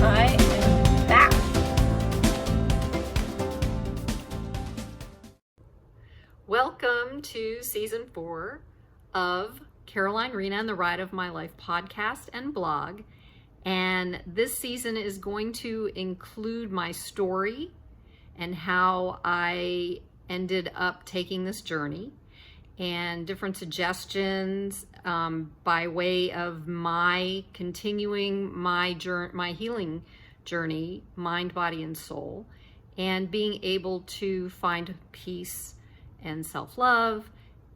I am back. Welcome to season 4 of Caroline Rena and the Ride of My Life podcast and blog. And this season is going to include my story and how I ended up taking this journey, and different suggestions by way of my continuing my healing journey, mind, body, and soul, and being able to find peace and self-love,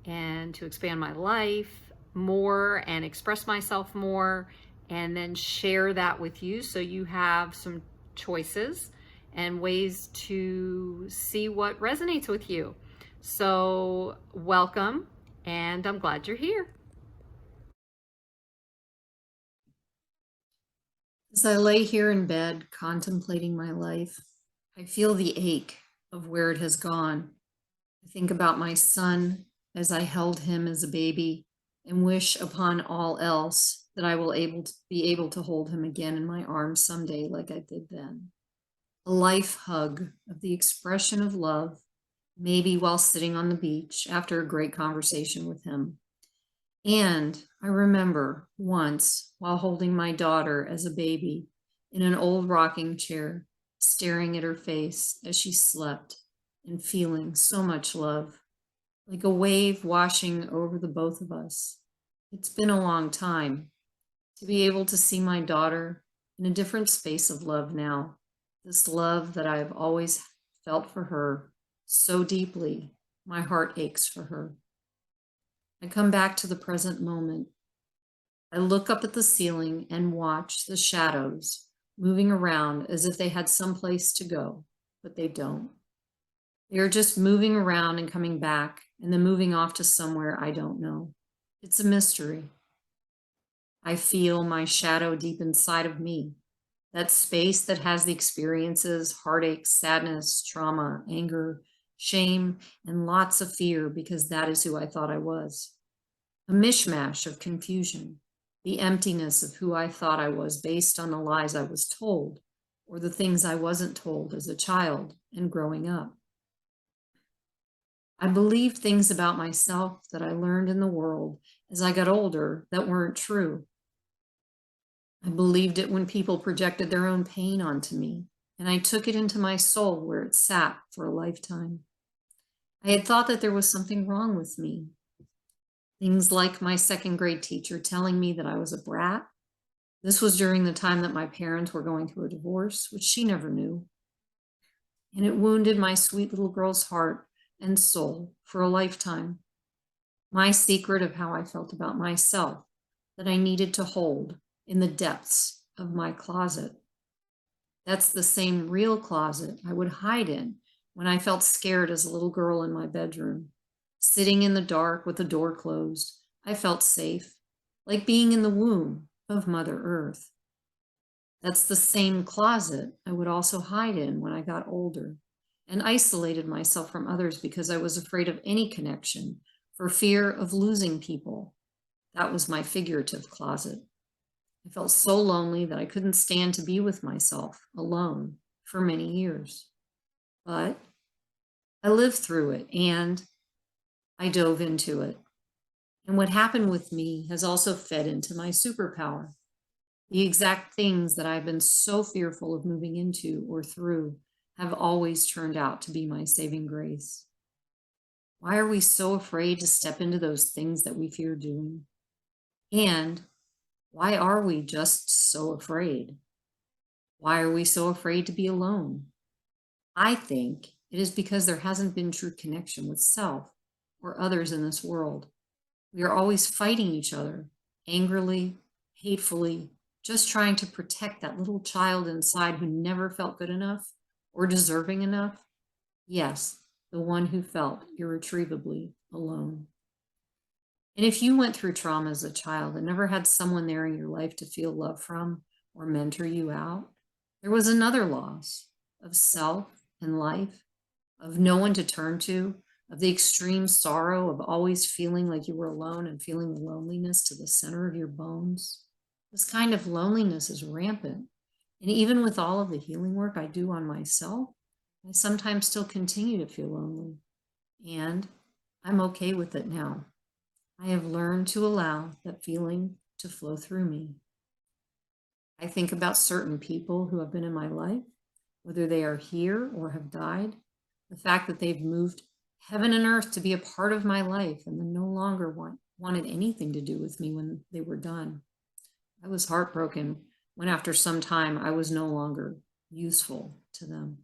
and to expand my life more and express myself more, and then share that with you so you have some choices and ways to see what resonates with you. So welcome, and I'm glad you're here. As I lay here in bed contemplating my life, I feel the ache of where it has gone. I think about my son as I held him as a baby, and wish upon all else that I will be able to hold him again in my arms someday like I did then. A life hug of the expression of love, maybe while sitting on the beach after a great conversation with him. And I remember once, while holding my daughter as a baby in an old rocking chair, staring at her face as she slept and feeling so much love, like a wave washing over the both of us. It's been a long time to be able to see my daughter in a different space of love now, this love that I have always felt for her so deeply. My heart aches for her. I come back to the present moment. I look up at the ceiling and watch the shadows moving around as if they had someplace to go, but they don't. They are just moving around and coming back, and then moving off to somewhere I don't know. It's a mystery. I feel my shadow deep inside of me, that space that has the experiences, heartache, sadness, trauma, anger, shame, and lots of fear, because that is who I thought I was. A mishmash of confusion, the emptiness of who I thought I was based on the lies I was told, or the things I wasn't told as a child and growing up. I believed things about myself that I learned in the world as I got older that weren't true. I believed it when people projected their own pain onto me, and I took it into my soul where it sat for a lifetime. I had thought that there was something wrong with me. Things like my second grade teacher telling me that I was a brat. This was during the time that my parents were going through a divorce, which she never knew. And it wounded my sweet little girl's heart and soul for a lifetime. My secret of how I felt about myself that I needed to hold in the depths of my closet. That's the same real closet I would hide in when I felt scared as a little girl in my bedroom. Sitting in the dark with the door closed, I felt safe, like being in the womb of Mother Earth. That's the same closet I would also hide in when I got older and isolated myself from others because I was afraid of any connection for fear of losing people. That was my figurative closet. I felt so lonely that I couldn't stand to be with myself alone for many years. But I lived through it and I dove into it. And what happened with me has also fed into my superpower. The exact things that I've been so fearful of moving into or through have always turned out to be my saving grace. Why are we so afraid to step into those things that we fear doing? And why are we just so afraid? Why are we so afraid to be alone? I think it is because there hasn't been true connection with self or others in this world. We are always fighting each other, angrily, hatefully, just trying to protect that little child inside who never felt good enough or deserving enough. Yes, the one who felt irretrievably alone. And if you went through trauma as a child and never had someone there in your life to feel love from or mentor you out, there was another loss of self and life, of no one to turn to, of the extreme sorrow of always feeling like you were alone and feeling the loneliness to the center of your bones. This kind of loneliness is rampant. And even with all of the healing work I do on myself, I sometimes still continue to feel lonely. And I'm okay with it now. I have learned to allow that feeling to flow through me. I think about certain people who have been in my life, whether they are here or have died, the fact that they've moved heaven and earth to be a part of my life and then no longer wanted anything to do with me when they were done. I was heartbroken when after some time I was no longer useful to them.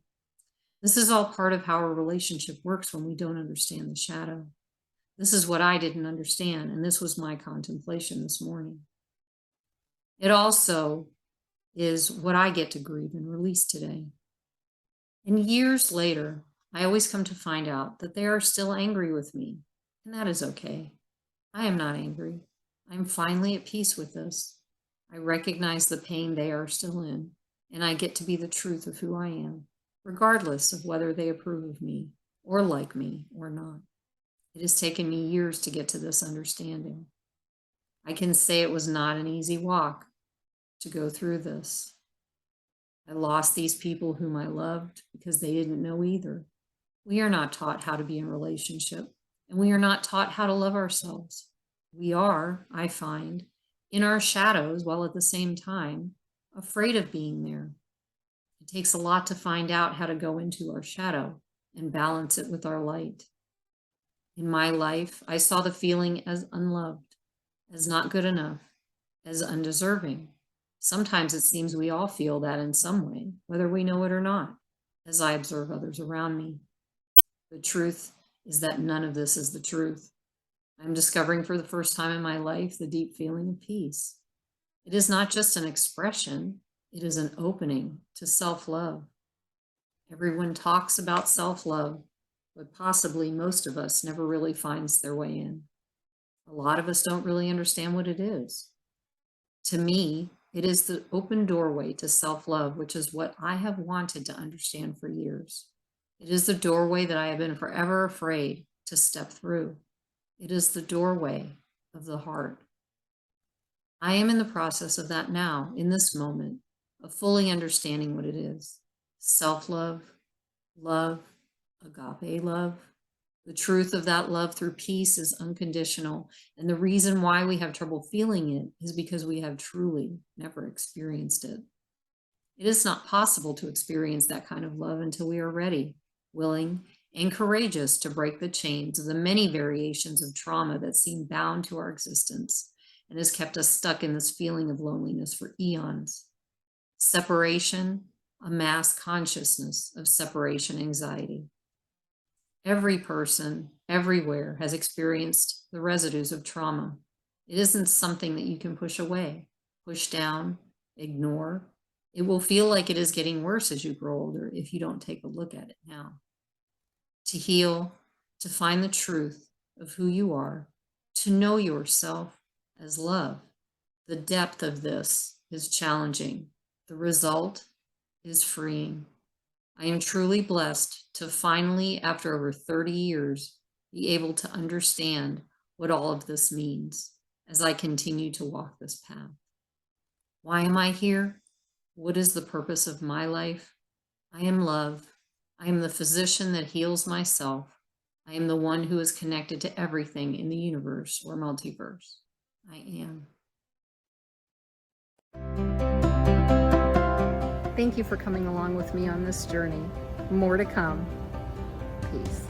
This is all part of how a relationship works when we don't understand the shadow. This is what I didn't understand, and this was my contemplation this morning. It also is what I get to grieve and release today. And years later, I always come to find out that they are still angry with me, and that is okay. I am not angry. I am finally at peace with this. I recognize the pain they are still in, and I get to be the truth of who I am, regardless of whether they approve of me or like me or not. It has taken me years to get to this understanding. I can say it was not an easy walk to go through this. I lost these people whom I loved because they didn't know either. We are not taught how to be in a relationship, and we are not taught how to love ourselves. We are, I find, in our shadows while at the same time afraid of being there. It takes a lot to find out how to go into our shadow and balance it with our light. In my life, I saw the feeling as unloved, as not good enough, as undeserving. Sometimes it seems we all feel that in some way, whether we know it or not, as I observe others around me. The truth is that none of this is the truth. I'm discovering for the first time in my life the deep feeling of peace. It is not just an expression, it is an opening to self-love. Everyone talks about self-love, but possibly most of us never really finds their way in. A lot of us don't really understand what it is. To me, it is the open doorway to self-love, which is what I have wanted to understand for years. It is the doorway that I have been forever afraid to step through. It is the doorway of the heart. I am in the process of that now, in this moment, of fully understanding what it is. Self-love, love, agape love. The truth of that love through peace is unconditional. And the reason why we have trouble feeling it is because we have truly never experienced it. It is not possible to experience that kind of love until we are ready, willing, and courageous to break the chains of the many variations of trauma that seem bound to our existence and has kept us stuck in this feeling of loneliness for eons. Separation, a mass consciousness of separation anxiety. Every person, everywhere, has experienced the residues of trauma. It isn't something that you can push away, push down, ignore. It will feel like it is getting worse as you grow older if you don't take a look at it now. To heal, to find the truth of who you are, to know yourself as love. The depth of this is challenging. The result is freeing. I am truly blessed to finally, after over 30 years, be able to understand what all of this means as I continue to walk this path. Why am I here? What is the purpose of my life? I am love. I am the physician that heals myself. I am the one who is connected to everything in the universe or multiverse. I am. Thank you for coming along with me on this journey. More to come. Peace.